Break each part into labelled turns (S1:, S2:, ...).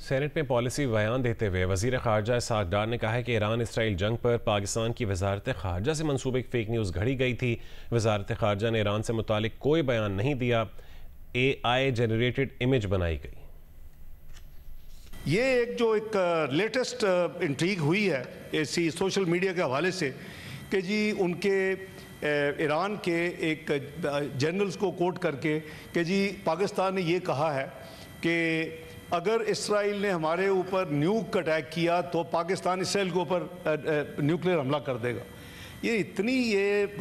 S1: Saint میں policy بیان دیتے ہوئے وزیر خارجہ اسحاق ڈار نے کہا ہے کہ ایران اسرائیل جنگ پر پاکستان کی وزارت خارجہ سے منسوبے فیک نیوز گھڑی گئی تھی۔ وزارت خارجہ نے ایران سے متعلق کوئی بیان نہیں دیا، AI جنریٹڈ امیج بنائی گئی۔
S2: یہ ایک لیٹسٹ انٹریگ ہوئی ہے ایسی سوشل میڈیا کے حوالے سے کہ جی ان کے ایران کے ایک جنرلز کو کوٹ کر کے کہ جی پاکستان نے یہ کہا ہے کہ اگر اسرائیل نے ہمارے اوپر نیوک اٹیک کیا تو پاکستان اسرائیل کے اوپر نیوکلیر حملہ کر دے گا۔ یہ اتنی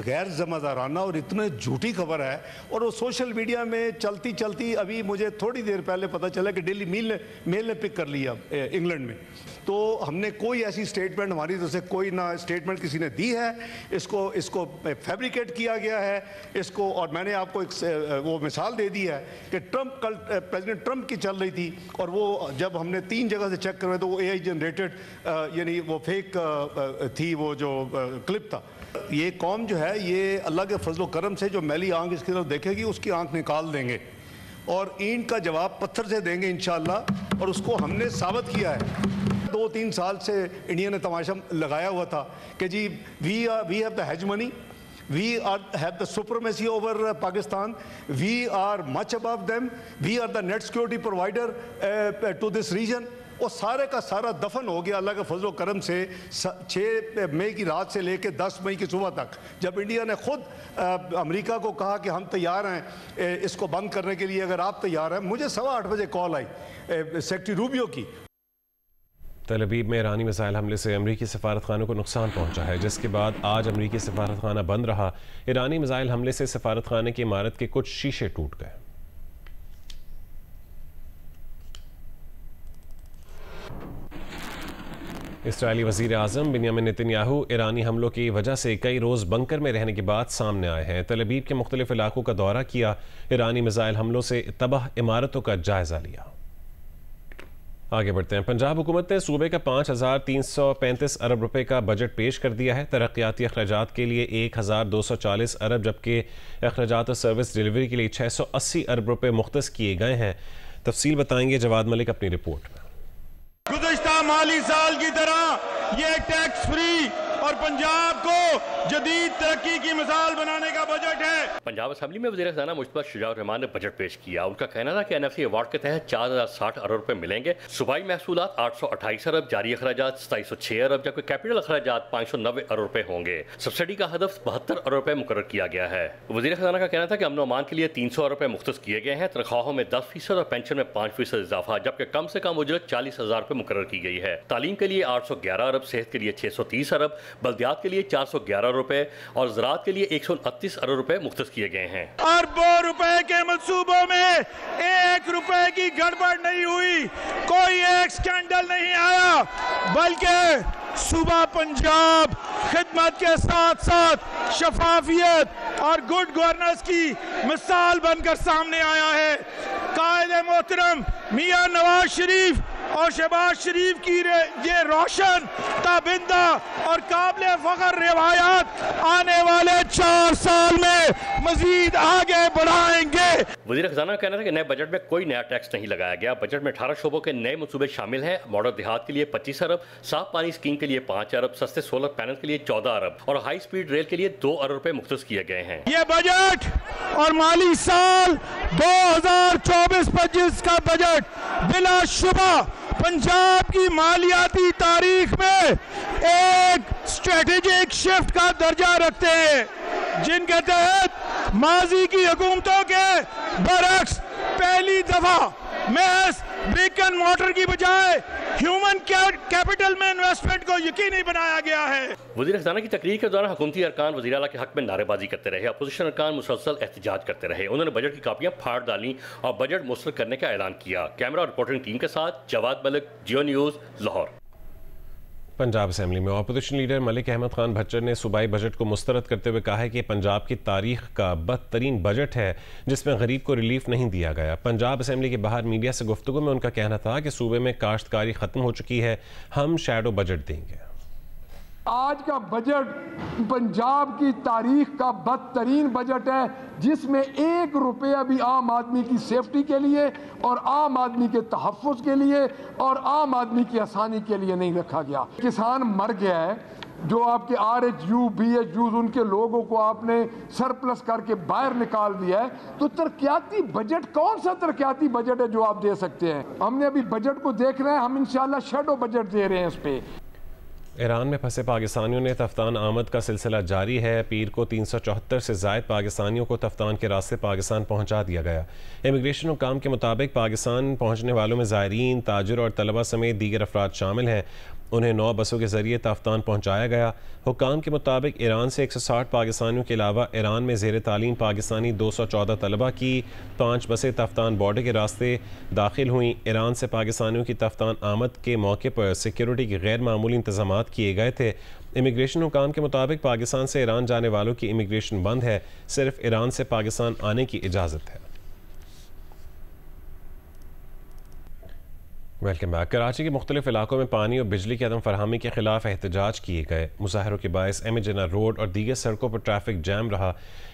S2: غیر ذمہ دارانہ اور اتنا جھوٹی خبر ہے، اور وہ سوشل میڈیا میں چلتی چلتی ابھی مجھے تھوڑی دیر پہلے پتہ چلا کہ ڈیلی میل نے پک کر لیا انگلینڈ میں۔ تو ہم نے کوئی ایسی سٹیٹمنٹ ہماری طرف سے کوئی نہ سٹیٹمنٹ کسی نے دی ہے، اس کو فیبریکیٹ کیا گیا ہے اس کو۔ اور میں نے آپ کو ایک وہ مثال دے دی ہے کہ کل پریزیڈنٹ ٹرمپ کی چل رہی تھی، اور وہ جب ہم نے 3 جگہ سے چیک کروائے تو وہ AI جنریٹڈ یعنی وہ فیک تھی، وہ جو کلپ تھا۔ یہ قوم جو ہے یہ اللہ کے فضل و کرم سے جو میلی آنکھ اس کی طرف دیکھے گی اس کی آنکھ نکال دیں گے، اور اینٹ کا جواب پتھر سے دیں گے انشاءاللہ، اور اس کو ہم نے ثابت کیا ہے۔ 2-3 سال سے انڈیا نے تماشا لگایا ہوا تھا کہ جی we have the hegemony, we have the supremacy over Pakistan, we are much above them, we are the net security provider to this region۔ وہ سارے کا سارا دفن ہو گیا اللہ کے فضل و کرم سے 6 مئی کی رات سے لے کے 10 مئی کی صبح تک، جب انڈیا نے خود امریکہ کو کہا کہ ہم تیار ہیں اس کو بند کرنے کے لیے، اگر آپ تیار ہیں۔ مجھے 8:15 بجے کال آئی سیکرٹری روبیو کی۔
S1: تل ابیب میں ایرانی میزائل حملے سے امریکی سفارت خانے کو نقصان پہنچا ہے، جس کے بعد آج امریکی سفارت خانہ بند رہا۔ ایرانی میزائل حملے سے سفارت خانے کی عمارت کے کچھ شیشے ٹوٹ گئے۔ اسرائیلی وزیر اعظم بنیامین نتن یاہو ایرانی حملوں کی وجہ سے کئی روز بنکر میں رہنے کے بعد سامنے آئے ہیں۔ تل ابیب کے مختلف علاقوں کا دورہ کیا، ایرانی میزائل حملوں سے تباہ عمارتوں کا جائزہ لیا۔ آگے بڑھتے ہیں۔ پنجاب حکومت نے صوبے کا 5335 ارب روپے کا بجٹ پیش کر دیا ہے۔ ترقیاتی اخراجات کے لیے 1240 ارب جبکہ اخراجات اور سروس ڈیلیوری کے لیے 680 ارب روپے مختص کیے گئے ہیں۔ تفصیل بتائیں گے جواد ملک اپنی رپورٹ میں۔
S3: گزشتہ مالی سال کی طرح یہ ٹیکس فری اور پنجاب کو جدید ترقی کی مثال بنانے کا بجٹ ہے۔
S4: پنجاب اسمبلی میں وزیر خزانہ مشتبہ شجاع الرحمان نے بجٹ پیش کیا۔ ان کا کہنا تھا کہ NFC ایوارڈ کے تحت 4060 ارب روپے ملیں گے۔ صوبائی محصولات 828 ارب، جاری اخراجات 2706 ارب جبکہ کیپٹل اخراجات 590 ارب روپے ہوں گے۔ سبسڈی کا ہدف 72 ارب روپے مقرر کیا گیا ہے۔ وزیر خزانہ کا کہنا تھا کہ امن و امان کے لیے 300 ارب روپے مختص کیے گئے ہیں۔ تنخواہوں میں 10% اور پینشن میں 5% اضافہ جبکہ کم سے کم اجرت 40,000 روپے مقرر کی گئی ہے۔ تعلیم کے لیے 811 ارب، صحت کے لیے 630 ارب، بلدیات کے لیے 411 روپے اور زراعت کے لیے 129 ارب روپے مختص کیے گئے ہیں۔
S3: اربوں روپے کے منصوبوں میں 1 روپے کی گڑبڑ نہیں ہوئی، کوئی ایک سکینڈل نہیں آیا، بلکہ صوبہ پنجاب خدمت کے ساتھ ساتھ شفافیت اور گڈ گورننس کی مثال بن کر سامنے آیا ہے۔ قائد محترم میاں نواز شریف اور شہباز شریف کی یہ روشن تابندہ اور قابل فخر روایات آنے والے 4 سال میں مزید آگے بڑھائیں گے۔
S4: وزیر خزانہ کا کہنا تھا کہ نئے بجٹ میں کوئی نیا ٹیکس نہیں لگایا گیا۔ بجٹ میں 18 شعبوں کے نئے منصوبے شامل ہیں۔ ماڈل دیہات کے لیے 25 ارب، صاف پانی اسکیم کے لیے 5 ارب، سستے سولر پینل کے لیے 14 ارب اور ہائی سپیڈ ریل کے لیے 2 ارب روپے مختص کیے گئے ہیں۔
S3: یہ بجٹ اور مالی سال 2024-25 کا بجٹ بلا شبہ پنجاب کی مالیاتی تاریخ میں ایک اسٹریٹجک شفٹ کا درجہ رکھتے ہیں، جن کے تحت ماضی کی حکومتوں کے برعکس پہلی دفعہ محض برک اینڈ مورٹر کی بجائے ہیومن کیپٹل میں انویسٹمنٹ کو یقینی بنایا گیا ہے۔
S4: وزیر خزانہ کی تقریر کے دوران حکومتی ارکان وزیر اعلیٰ کے حق میں نعرے بازی کرتے رہے۔ اپوزیشن ارکان مسلسل احتجاج کرتے رہے۔ انہوں نے بجٹ کی کاپیاں پھاڑ ڈالیں اور بجٹ مسترد کرنے کا اعلان کیا۔ کیمرہ اور رپورٹنگ ٹیم کے ساتھ جواد ملک، جیو نیوز، لاہور۔
S1: پنجاب اسمبلی میں اپوزیشن لیڈر ملک احمد خان بھچر نے صوبائی بجٹ کو مسترد کرتے ہوئے کہا ہے کہ پنجاب کی تاریخ کا بدترین بجٹ ہے جس میں غریب کو ریلیف نہیں دیا گیا۔ پنجاب اسمبلی کے باہر میڈیا سے گفتگو میں ان کا کہنا تھا کہ صوبے میں کاشتکاری ختم ہو چکی ہے، ہم شیڈو بجٹ دیں گے۔
S5: آج کا بجٹ پنجاب کی تاریخ کا بدترین بجٹ ہے، جس میں 1 روپیہ بھی عام آدمی کی سیفٹی کے لیے اور عام آدمی کے تحفظ کے لیے اور عام آدمی کی آسانی کے لیے نہیں رکھا گیا۔ کسان مر گیا ہے، جو آپ کے RHU BHUs ان کے لوگوں کو آپ نے سرپلس کر کے باہر نکال دیا ہے، تو ترقیاتی بجٹ کون سا ترقیاتی بجٹ ہے جو آپ دے سکتے ہیں؟ ہم نے ابھی بجٹ کو دیکھ رہے ہیں، ہم انشاءاللہ شیڈو بجٹ دے رہے ہیں اس پہ۔
S1: ایران میں پھنسے پاکستانیوں نے تفتان آمد کا سلسلہ جاری ہے۔ پیر کو 374 سے زائد پاکستانیوں کو تفتان کے راستے پاکستان پہنچا دیا گیا۔ امیگریشن حکام کے مطابق پاکستان پہنچنے والوں میں زائرین، تاجر اور طلبہ سمیت دیگر افراد شامل ہیں۔ انہیں 9 بسوں کے ذریعے تفتان پہنچایا گیا۔ حکام کے مطابق ایران سے 160 پاکستانیوں کے علاوہ ایران میں زیر تعلیم پاکستانی 214 طلبہ کی 5 بسیں تفتان بارڈر کے راستے داخل ہوئیں۔ ایران سے پاکستانیوں کی تفتان آمد کے موقع پر سیکیورٹی کے غیر معمولی انتظامات کیے گئے تھے۔ امیگریشن حکام کے مطابق پاکستان سے ایران جانے والوں کی امیگریشن بند ہے، صرف ایران سے پاکستان آنے کی اجازت ہے۔ Welcome back. کراچی کے مختلف علاقوں میں پانی اور بجلی کی عدم فراہمی کے خلاف احتجاج کیے گئے۔ مظاہروں کے باعث ایم اے جناح روڈ اور دیگر سڑکوں پر ٹریفک جام رہا۔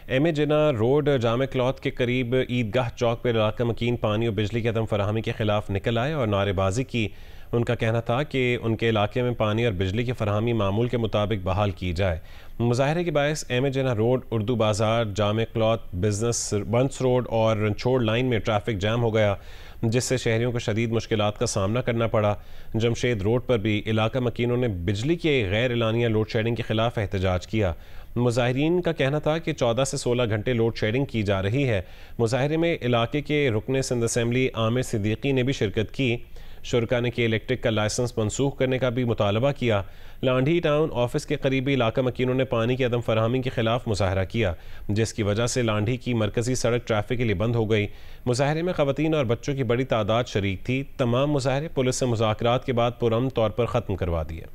S1: ایم اے جناح روڈ جامع کلاتھ کے قریب عیدگاہ چوک پر علاقہ مکین پانی اور بجلی کی عدم فراہمی کے خلاف نکل آئے اور نعرے بازی کی۔ ان کا کہنا تھا کہ ان کے علاقے میں پانی اور بجلی کی فراہمی معمول کے مطابق بحال کی جائے۔ مظاہرے کے باعث ایم اے جناح روڈ، اردو بازار، جامع کلاتھ، بزنس بنس روڈ اور رنچوڑ لائن میں ٹریفک جام ہو گیا، جس سے شہریوں کو شدید مشکلات کا سامنا کرنا پڑا۔ جمشید روڈ پر بھی علاقہ مکینوں نے بجلی کے غیر اعلانیہ لوڈ شیڈنگ کے خلاف احتجاج کیا۔ مظاہرین کا کہنا تھا کہ 14 سے 16 گھنٹے لوڈ شیڈنگ کی جا رہی ہے۔ مظاہرے میں علاقے کے رکن سندھ اسمبلی عامر صدیقی نے بھی شرکت کی۔ شرکا نے کہ الیکٹرک کا لائسنس منسوخ کرنے کا بھی مطالبہ کیا۔ لانڈھی ٹاؤن آفس کے قریبی علاقہ مکینوں نے پانی کی عدم فراہمی کے خلاف مظاہرہ کیا، جس کی وجہ سے لانڈھی کی مرکزی سڑک ٹریفک کے لیے بند ہو گئی۔ مظاہرے میں خواتین اور بچوں کی بڑی تعداد شریک تھی۔ تمام مظاہرے پولیس سے مذاکرات کے بعد پرامن طور پر ختم کروا دیے۔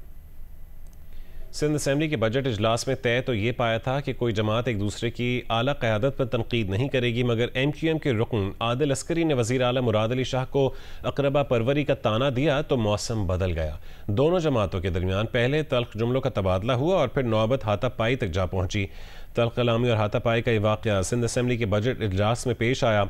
S1: سندھ اسمبلی کے بجٹ اجلاس میں طے تو یہ پایا تھا کہ کوئی جماعت ایک دوسرے کی اعلیٰ قیادت پر تنقید نہیں کرے گی، مگر ایم کیو ایم کے رکن عادل عسکری نے وزیر اعلیٰ مراد علی شاہ کو اقربا پروری کا طعنہ دیا تو موسم بدل گیا۔ دونوں جماعتوں کے درمیان پہلے تلخ جملوں کا تبادلہ ہوا اور پھر نوبت ہاتھا پائی تک جا پہنچی۔ تلخ کلامی اور ہاتھا پائی کا یہ واقعہ سندھ اسمبلی کے بجٹ اجلاس میں پیش آیا۔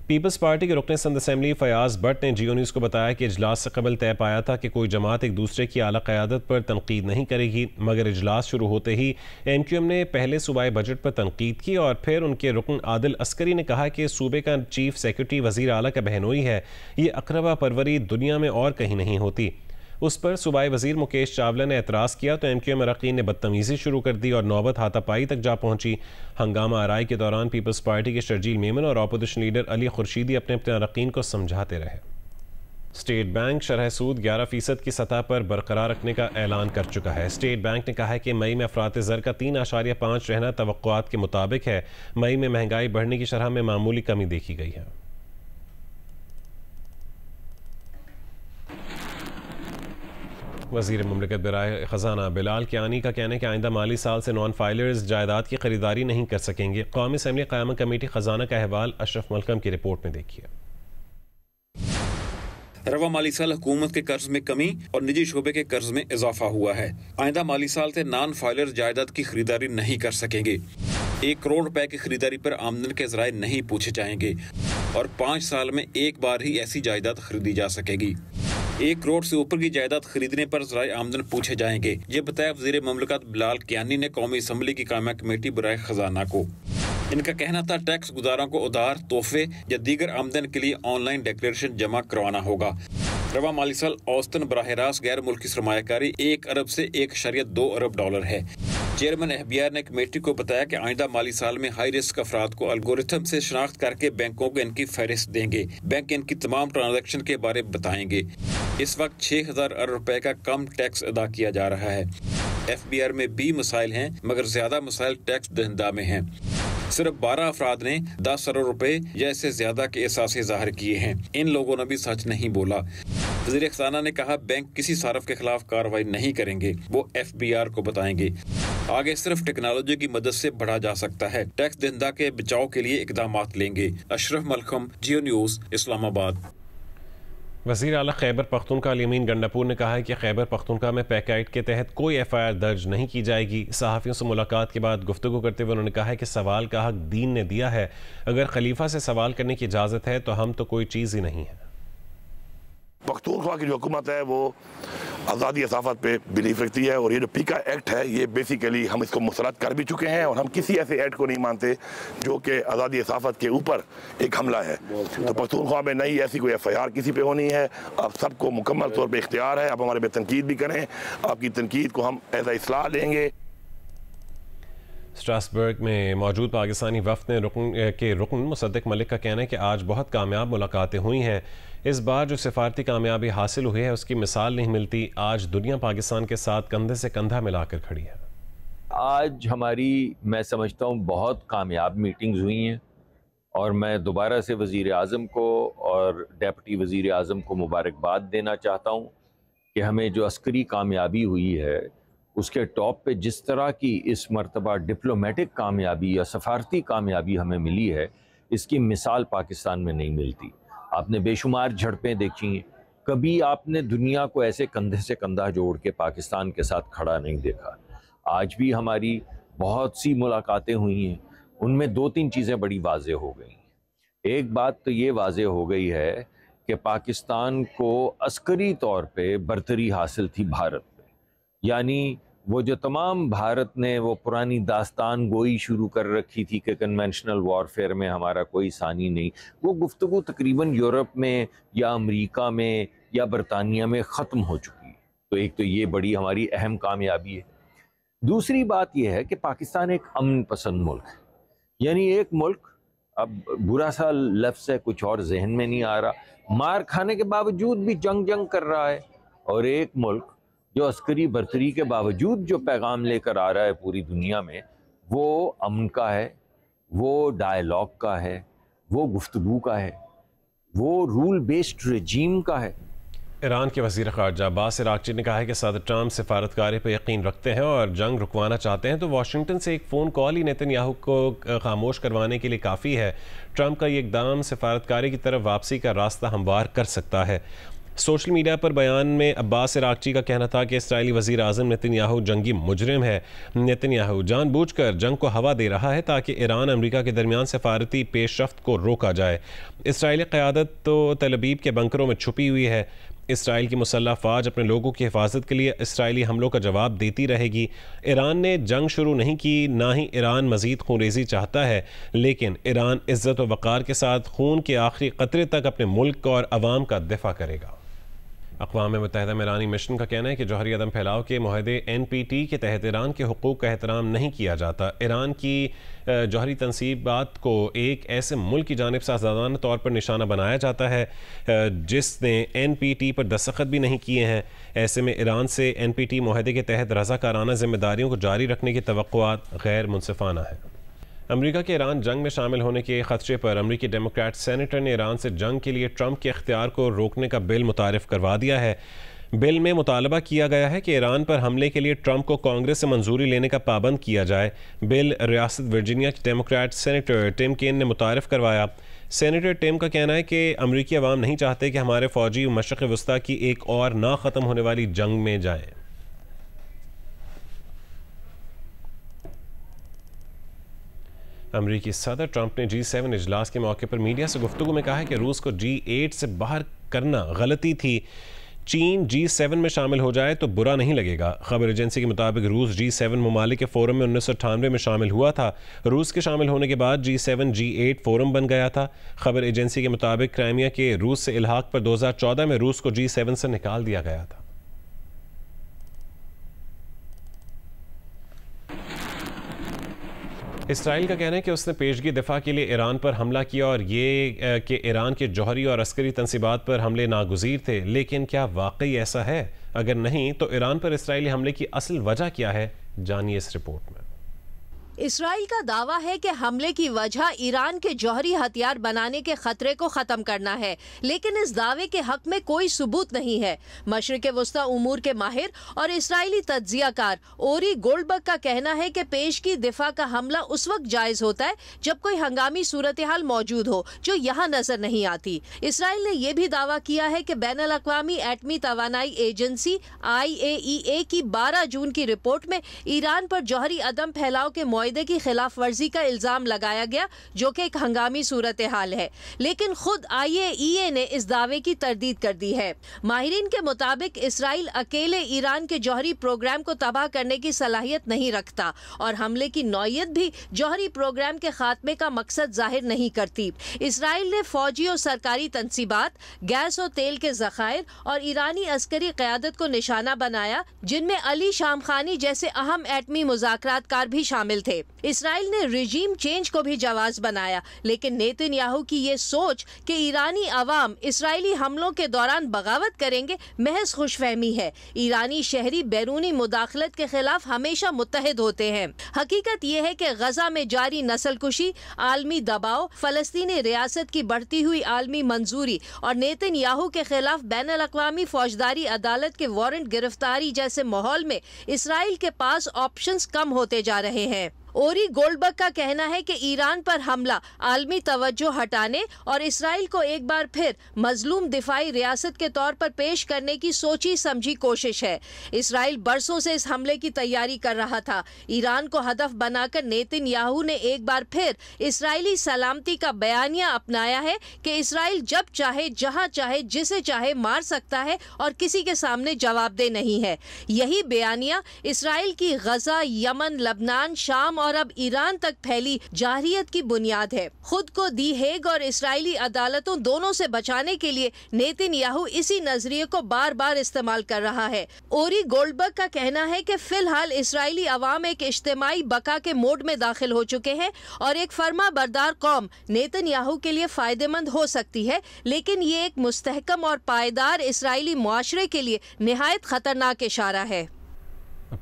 S1: پیپلز پارٹی کے رکن سندھ اسمبلی فیاض بٹ نے جیو نیوز کو بتایا کہ اجلاس سے قبل طے پایا تھا کہ کوئی جماعت ایک دوسرے کی اعلیٰ قیادت پر تنقید نہیں کرے گی، مگر اجلاس شروع ہوتے ہی ایم کیو ایم نے پہلے صوبائی بجٹ پر تنقید کی اور پھر ان کے رکن عادل عسکری نے کہا کہ صوبے کا چیف سیکرٹری وزیر اعلیٰ کا بہنوئی ہے، یہ اقربا پروری دنیا میں اور کہیں نہیں ہوتی۔ اس پر صوبائی وزیر مکیش چاولہ نے اعتراض کیا تو ایم کیو ایم اراکین نے بدتمیزی شروع کر دی اور نوبت ہاتھا پائی تک جا پہنچی۔ ہنگامہ آرائی کے دوران پیپلز پارٹی کے شرجیل میمن اور اپوزیشن لیڈر علی خورشیدی اپنے اراکین کو سمجھاتے رہے۔ اسٹیٹ بینک شرح سود 11% کی سطح پر برقرار رکھنے کا اعلان کر چکا ہے۔ اسٹیٹ بینک نے کہا ہے کہ مئی میں افراط زر کا 3.5 رہنا توقعات کے مطابق ہے۔ مئی میں مہنگائی بڑھنے کی شرح میں معمولی کمی دیکھی گئی ہے۔ وزیر مملکت برائے خزانہ بلال کیانی کا کہنا ہے کہ آئندہ مالی سال سے نان فائلرز جائیداد کی خریداری نہیں کر سکیں گے۔ قومی اسمبلی قیام کمیٹی خزانہ کا احوال اشرف ملکم کی رپورٹ میں دیکھیے۔
S6: رواں مالی سال حکومت کے قرض میں کمی اور نجی شعبے کے قرض میں اضافہ ہوا ہے۔ آئندہ مالی سال سے نان فائلر جائیداد کی خریداری نہیں کر سکیں گے۔ 1 کروڑ روپے کی خریداری پر آمدن کے ذرائع نہیں پوچھے جائیں گے اور 5 سال میں ایک بار ہی ایسی جائیداد خریدی جا سکے گی۔ 1 کروڑ سے اوپر کی جائیداد خریدنے پر ذرائع آمدن پوچھے جائیں گے، یہ بتایا وزیر مملکت بلال کیانی نے قومی اسمبلی کی قائمہ کمیٹی برائے خزانہ کو۔ ان کا کہنا تھا ٹیکس گزاروں کو ادھار، تحفے یا دیگر آمدن کے لیے آن لائن ڈیکلیریشن جمع کروانا ہوگا۔ رواں مالی سال اوسطاً براہ راست غیر ملکی سرمایہ کاری 1 ارب سے 1.2 ارب ڈالر ہے۔ چیئرمین FBR نے کمیٹی کو بتایا کہ آئندہ مالی سال میں ہائی رسک افراد کو الگورتھم سے شناخت کر کے بینکوں کو ان کی فہرست دیں گے۔ بینک ان کی تمام ٹرانزیکشن کے بارے بتائیں گے۔ اس وقت 6000 ارب روپے کا کم ٹیکس ادا کیا جا رہا ہے۔ FBR میں بھی مسائل ہیں مگر زیادہ مسائل ٹیکس دہندہ میں ہیں۔ صرف 12 افراد نے 10 ارب روپے یا اس سے زیادہ کے اثاثے ظاہر کیے ہیں۔ ان لوگوں نے بھی سچ نہیں بولا۔ وزیر خزانہ نے کہا بینک کسی صارف کے خلاف کارروائی نہیں کریں گے، وہ FBR کو بتائیں گے۔ آگے صرف ٹیکنالوجی کی مدد سے بڑھا جا سکتا ہے۔ ٹیکس دہندہ کے بچاؤ کے لیے اقدامات لیں گے۔ اشرف ملکم، جیو نیوز، اسلام آباد۔
S1: وزیر اعلیٰ خیبر پختونخوا الیمین گنڈاپور نے کہا ہے کہ خیبر پختونخوا میں پیکائٹ کے تحت کوئی FIR درج نہیں کی جائے گی۔ صحافیوں سے ملاقات کے بعد گفتگو کرتے ہوئے انہوں نے کہا ہے کہ سوال کا حق دین نے دیا ہے، اگر خلیفہ سے سوال کرنے کی اجازت ہے تو ہم تو کوئی چیز ہی نہیں ہے۔
S7: پختونخوا کی جو حکومت ہے وہ آزادی صحافت پہ بلیف رکھتی ہے، اور یہ جو پیکا ایکٹ ہے یہ بیسیکلی ہم اس کو مسترد کر بھی چکے ہیں، اور ہم کسی ایسے ایکٹ کو نہیں مانتے جو کہ آزادی صحافت کے اوپر ایک حملہ ہے۔ تو پختونخوا میں نہیں ایسی کوئی FIR کسی پہ ہونی ہے، آپ سب کو مکمل طور پہ اختیار ہے، آپ ہمارے پہ تنقید بھی کریں، آپ کی تنقید کو ہم ایز اے اصلاح لیں گے۔
S1: اسٹراسبرگ میں موجود پاکستانی وفد کے رکن مصدق ملک کا کہنا ہے کہ آج بہت کامیاب ملاقاتیں ہوئی ہیں۔ اس بار جو سفارتی کامیابی حاصل ہوئی ہے اس کی مثال نہیں ملتی۔ آج دنیا پاکستان کے ساتھ کندھے سے کندھا ملا کر کھڑی ہے۔
S8: آج ہماری میں سمجھتا ہوں بہت کامیاب میٹنگز ہوئی ہیں، اور میں دوبارہ سے وزیر اعظم کو اور ڈیپٹی وزیر اعظم کو مبارکباد دینا چاہتا ہوں کہ ہمیں جو عسکری کامیابی ہوئی ہے اس کے ٹاپ پہ جس طرح کی اس مرتبہ ڈپلومیٹک کامیابی یا سفارتی کامیابی ہمیں ملی ہے، اس کی مثال پاکستان میں نہیں ملتی۔ آپ نے بے شمار جھڑپیں دیکھی ہیں، کبھی آپ نے دنیا کو ایسے کندھے سے کندھا جوڑ کے پاکستان کے ساتھ کھڑا نہیں دیکھا۔ آج بھی ہماری بہت سی ملاقاتیں ہوئی ہیں، ان میں 2-3 چیزیں بڑی واضح ہو گئی ہیں۔ ایک بات تو یہ واضح ہو گئی ہے کہ پاکستان کو عسکری طور پہ برتری حاصل تھی بھارت پہ، یعنی وہ جو تمام بھارت نے وہ پرانی داستان گوئی شروع کر رکھی تھی کہ کنونشنل وارفیئر میں ہمارا کوئی ثانی نہیں، وہ گفتگو تقریباً یورپ میں یا امریکہ میں یا برطانیہ میں ختم ہو چکی ہے۔ تو ایک تو یہ بڑی ہماری اہم کامیابی ہے۔ دوسری بات یہ ہے کہ پاکستان ایک امن پسند ملک ہے، یعنی ایک ملک، اب برا سا لفظ ہے کچھ اور ذہن میں نہیں آ رہا، مار کھانے کے باوجود بھی جنگ کر رہا ہے، اور ایک ملک جو عسکری برتری کے باوجود جو پیغام لے کر آ رہا ہے پوری دنیا میں، وہ امن کا ہے، وہ ڈائیلاگ کا ہے، وہ گفتگو کا ہے، وہ رول بیسڈ رجیم کا ہے۔
S1: ایران کے وزیر خارجہ عباس عراقچی نے کہا ہے کہ صدر ٹرمپ سفارتکاری پہ یقین رکھتے ہیں اور جنگ رکوانا چاہتے ہیں تو واشنگٹن سے ایک فون کال ہی نیتن یاہو کو خاموش کروانے کے لیے کافی ہے۔ ٹرمپ کا یہ اقدام سفارتکاری کی طرف واپسی کا راستہ ہموار کر سکتا ہے۔ سوشل میڈیا پر بیان میں عباس عراقچی کا کہنا تھا کہ اسرائیلی وزیر اعظم نیتن یاہو جنگی مجرم ہے۔ نیتن یاہو جان بوجھ کر جنگ کو ہوا دے رہا ہے تاکہ ایران امریکہ کے درمیان سفارتی پیش رفت کو روکا جائے۔ اسرائیلی قیادت تو تل ابیب کے بنکروں میں چھپی ہوئی ہے۔ اسرائیل کی مسلح افواج اپنے لوگوں کی حفاظت کے لیے اسرائیلی حملوں کا جواب دیتی رہے گی۔ ایران نے جنگ شروع نہیں کی، نہ ہی ایران مزید خونریزی چاہتا ہے، لیکن ایران عزت و وقار کے ساتھ خون کے آخری قطرے تک اپنے ملک اور عوام کا دفاع کرے گا۔ اقوام متحدہ میں ایرانی مشن کا کہنا ہے کہ جوہری عدم پھیلاؤ کے معاہدے NPT کے تحت ایران کے حقوق کا احترام نہیں کیا جاتا۔ ایران کی جوہری تنصیبات کو ایک ایسے ملک کی جانب سے آزادانہ طور پر نشانہ بنایا جاتا ہے جس نے NPT پر دستخط بھی نہیں کیے ہیں۔ ایسے میں ایران سے NPT معاہدے کے تحت رضاکارانہ ذمہ داریوں کو جاری رکھنے کی توقعات غیر منصفانہ ہیں۔ امریکہ کے ایران جنگ میں شامل ہونے کے خدشے پر امریکی ڈیموکریٹ سینیٹر نے ایران سے جنگ کے لیے ٹرمپ کے اختیار کو روکنے کا بل متعارف کروا دیا ہے۔ بل میں مطالبہ کیا گیا ہے کہ ایران پر حملے کے لیے ٹرمپ کو کانگریس سے منظوری لینے کا پابند کیا جائے۔ بل ریاست ورجینیا کے ڈیموکریٹ سینیٹر ٹم کین نے متعارف کروایا۔ سینیٹر ٹم کا کہنا ہے کہ امریکی عوام نہیں چاہتے کہ ہمارے فوجی مشرق وسطیٰ کی ایک اور نہ ختم ہونے والی جنگ میں جائیں۔ امریکی صدر ٹرمپ نے G7 اجلاس کے موقع پر میڈیا سے گفتگو میں کہا ہے کہ روس کو G8 سے باہر کرنا غلطی تھی۔ چین G7 میں شامل ہو جائے تو برا نہیں لگے گا۔ خبر ایجنسی کے مطابق روس G7 ممالک کے فورم میں 1998 میں شامل ہوا تھا۔ روس کے شامل ہونے کے بعد G7 G8 فورم بن گیا تھا۔ خبر ایجنسی کے مطابق کرائمیا کے روس سے الحاق پر 2014 میں روس کو G7 سے نکال دیا گیا تھا۔ اسرائیل کا کہنا ہے کہ اس نے پیشگی دفاع کے لیے ایران پر حملہ کیا اور یہ کہ ایران کے جوہری اور عسکری تنصیبات پر حملے ناگزیر تھے، لیکن کیا واقعی ایسا ہے؟ اگر نہیں تو ایران پر اسرائیلی حملے کی اصل وجہ کیا ہے؟ جانیے اس رپورٹ میں۔
S9: اسرائیل کا دعویٰ ہے کہ حملے کی وجہ ایران کے جوہری ہتھیار بنانے کے خطرے کو ختم کرنا ہے، لیکن اس دعوے کے حق میں کوئی ثبوت نہیں ہے۔ مشرق وسطی امور کے ماہر اور اسرائیلی تجزیہ کار اوری گولڈبرگ کا کہنا ہے کہ پیشگی دفاع کا حملہ اس وقت جائز ہوتا ہے جب کوئی ہنگامی صورتحال موجود ہو جو یہاں نظر نہیں آتی۔ اسرائیل نے یہ بھی دعویٰ کیا ہے کہ بین الاقوامی ایٹمی توانائی ایجنسی IAEA کی 12 جون کی رپورٹ میں ایران پر جوہری عدم پھیلاؤ کے معاہدے کی خلاف ورزی کا الزام لگایا گیا، جو کہ ایک ہنگامی صورتحال ہے، لیکن خود IAEA نے اس دعوے کی تردید کر دی ہے۔ ماہرین کے مطابق اسرائیل اکیلے ایران کے جوہری پروگرام کو تباہ کرنے کی صلاحیت نہیں رکھتا، اور حملے کی نوعیت بھی جوہری پروگرام کے خاتمے کا مقصد ظاہر نہیں کرتی۔ اسرائیل نے فوجی اور سرکاری تنصیبات، گیس اور تیل کے ذخائر اور ایرانی عسکری قیادت کو نشانہ بنایا، جن میں علی شام خانی جیسے اہم ایٹمی مذاکرات کار بھی شامل تھے۔ اسرائیل نے رجیم چینج کو بھی جواز بنایا، لیکن نیتن یاہو کی یہ سوچ کہ ایرانی عوام اسرائیلی حملوں کے دوران بغاوت کریں گے محض خوش فہمی ہے۔ ایرانی شہری بیرونی مداخلت کے خلاف ہمیشہ متحد ہوتے ہیں۔ حقیقت یہ ہے کہ غزہ میں جاری نسل کشی، عالمی دباؤ، فلسطینی ریاست کی بڑھتی ہوئی عالمی منظوری اور نیتن یاہو کے خلاف بین الاقوامی فوجداری عدالت کے وارنٹ گرفتاری جیسے ماحول میں اسرائیل کے پاس آپشنز کم ہوتے جا رہے ہیں۔ اوری گولڈبرگ کا کہنا ہے کہ ایران پر حملہ عالمی توجہ ہٹانے اور اسرائیل کو ایک بار پھر مظلوم دفاعی ریاست کے طور پر پیش کرنے کی سوچی سمجھی کوشش ہے۔ اسرائیل برسوں سے اس حملے کی تیاری کر رہا تھا۔ ایران کو ہدف بنا کر نیتن یاہو نے ایک بار پھر اسرائیلی سلامتی کا بیانیہ اپنایا ہے کہ اسرائیل جب چاہے، جہاں چاہے، جسے چاہے مار سکتا ہے اور کسی کے سامنے جواب دہ نہیں ہے۔ یہی بیانیہ اسرائیل کی غزہ، یمن، لبنان، شام اور اب ایران تک پھیلی جارحیت کی بنیاد ہے۔ خود کو دی ہیگ اور اسرائیلی عدالتوں دونوں سے بچانے کے لیے نیتن یاہو اسی نظریے کو بار بار استعمال کر رہا ہے۔ اوری گولڈبرگ کا کہنا ہے کہ فی الحال اسرائیلی عوام ایک اجتماعی بقا کے موڈ میں داخل ہو چکے ہیں اور ایک فرما بردار قوم نیتن یاہو کے لیے فائدہ مند ہو سکتی ہے، لیکن یہ ایک مستحکم اور پائیدار اسرائیلی معاشرے کے لیے نہایت خطرناک اشارہ ہے۔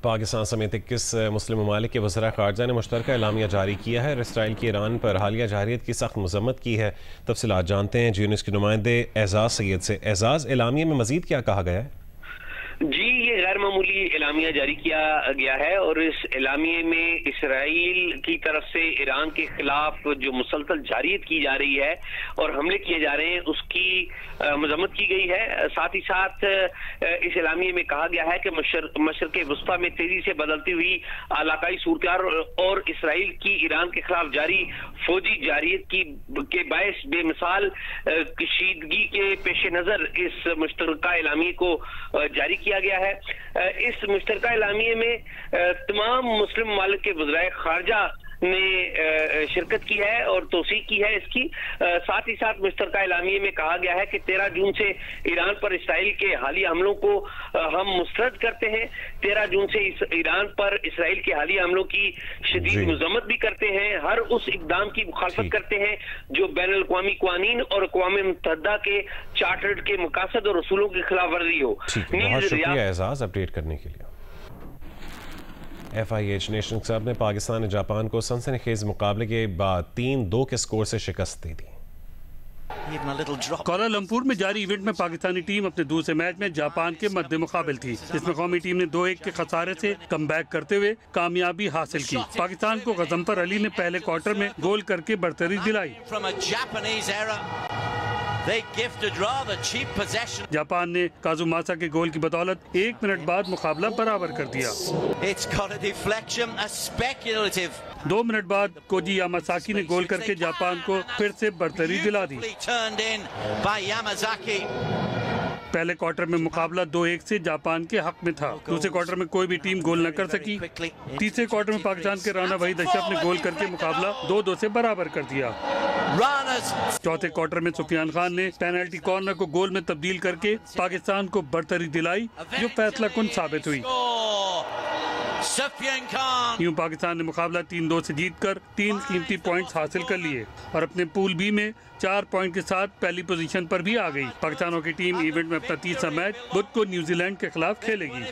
S1: پاکستان سمیت 21 مسلم ممالک کے وزراء خارجہ نے مشترکہ اعلامیہ جاری کیا ہے اور اسرائیل کی ایران پر حالیہ جارحیت کی سخت مذمت کی ہے۔ تفصیلات جانتے ہیں جیونس کے نمائندے اعزاز سید سے۔ اعزاز، اعلامیہ میں مزید کیا کہا گیا ہے؟
S10: جی، یہ غیر معمولی اعلامیہ جاری کیا گیا ہے اور اس اعلامیے میں اسرائیل کی طرف سے ایران کے خلاف جو مسلسل جارحیت کی جا رہی ہے اور حملے کیے جا رہے ہیں اس کی مذمت کی گئی ہے۔ ساتھ ہی ساتھ اس اعلامیے میں کہا گیا ہے کہ مشرق وسطی میں تیزی سے بدلتی ہوئی علاقائی صورتحال اور اسرائیل کی ایران کے خلاف جاری فوجی جارحیت کے باعث بے مثال کشیدگی کے پیش نظر اس مشترکہ اعلامیے کو جاری کیا گیا ہے۔ اس مشترکہ اعلامیے میں تمام مسلم ممالک کے وزرائے خارجہ نے شرکت کی ہے اور توثیق کی ہے اس کی۔ ساتھ ہی ساتھ مشترکہ اعلامیے میں کہا گیا ہے کہ 13 جون سے ایران پر اسرائیل کے حالیہ حملوں کو ہم مسترد کرتے ہیں۔ 13 جون سے ایران پر اسرائیل کے حالیہ حملوں کی شدید مذمت بھی کرتے ہیں، ہر اس اقدام کی مخالفت کرتے ہیں جو بین الاقوامی قوانین اور اقوام متحدہ کے چارٹرڈ کے مقاصد اور اصولوں کی خلاف ورزی ہو۔
S1: بہت شکریہ اعزاز اپڈیٹ کرنے کے لیے۔ FIH نیشنل کلب نے پاکستان نے جاپان کو سنسنی خیز مقابلے کے بعد 3-2 کے سکور سے شکست دے دی۔
S11: کوالالمپور میں جاری ایونٹ میں پاکستانی ٹیم اپنے دوسرے میچ میں جاپان کے مد مقابل تھی، جس میں قومی ٹیم نے 2-1 کے خسارے سے کم بیک کرتے ہوئے کامیابی حاصل کی۔ پاکستان کو غضنفر علی نے پہلے کوارٹر میں گول کر کے برتری دلائی۔ جاپان نے کازوماسا کے گول کی بدولت 1 منٹ بعد مقابلہ برابر کر دیا۔ 2 منٹ بعد کوجی یاماساکی نے گول کر کے جاپان کو پھر سے برتری دلا دی۔ پہلے کوارٹر میں مقابلہ 2-1 سے جاپان کے حق میں تھا۔ دوسرے کوارٹر میں کوئی بھی ٹیم گول نہ کر سکی۔ تیسرے کوارٹر میں پاکستان کے رانا وحید اشرف نے گول کر کے مقابلہ 2-2 سے برابر کر دیا۔ چوتھے کوارٹر میں سفیان خان نے پینلٹی کارنر کو گول میں تبدیل کر کے پاکستان کو برتری دلائی، جو فیصلہ کن ثابت ہوئی۔ یوں پاکستان نے مقابلہ 3-2 سے جیت کر 3 قیمتی پوائنٹس حاصل کر لیے اور اپنے پول بی میں 4 پوائنٹ کے ساتھ پہلی پوزیشن پر بھی آ گئی۔ پاکستانوں کی ٹیم ایونٹ میں اپنا تیسرا میچ بدھ کو نیوزی لینڈ کے خلاف کھیلے گی۔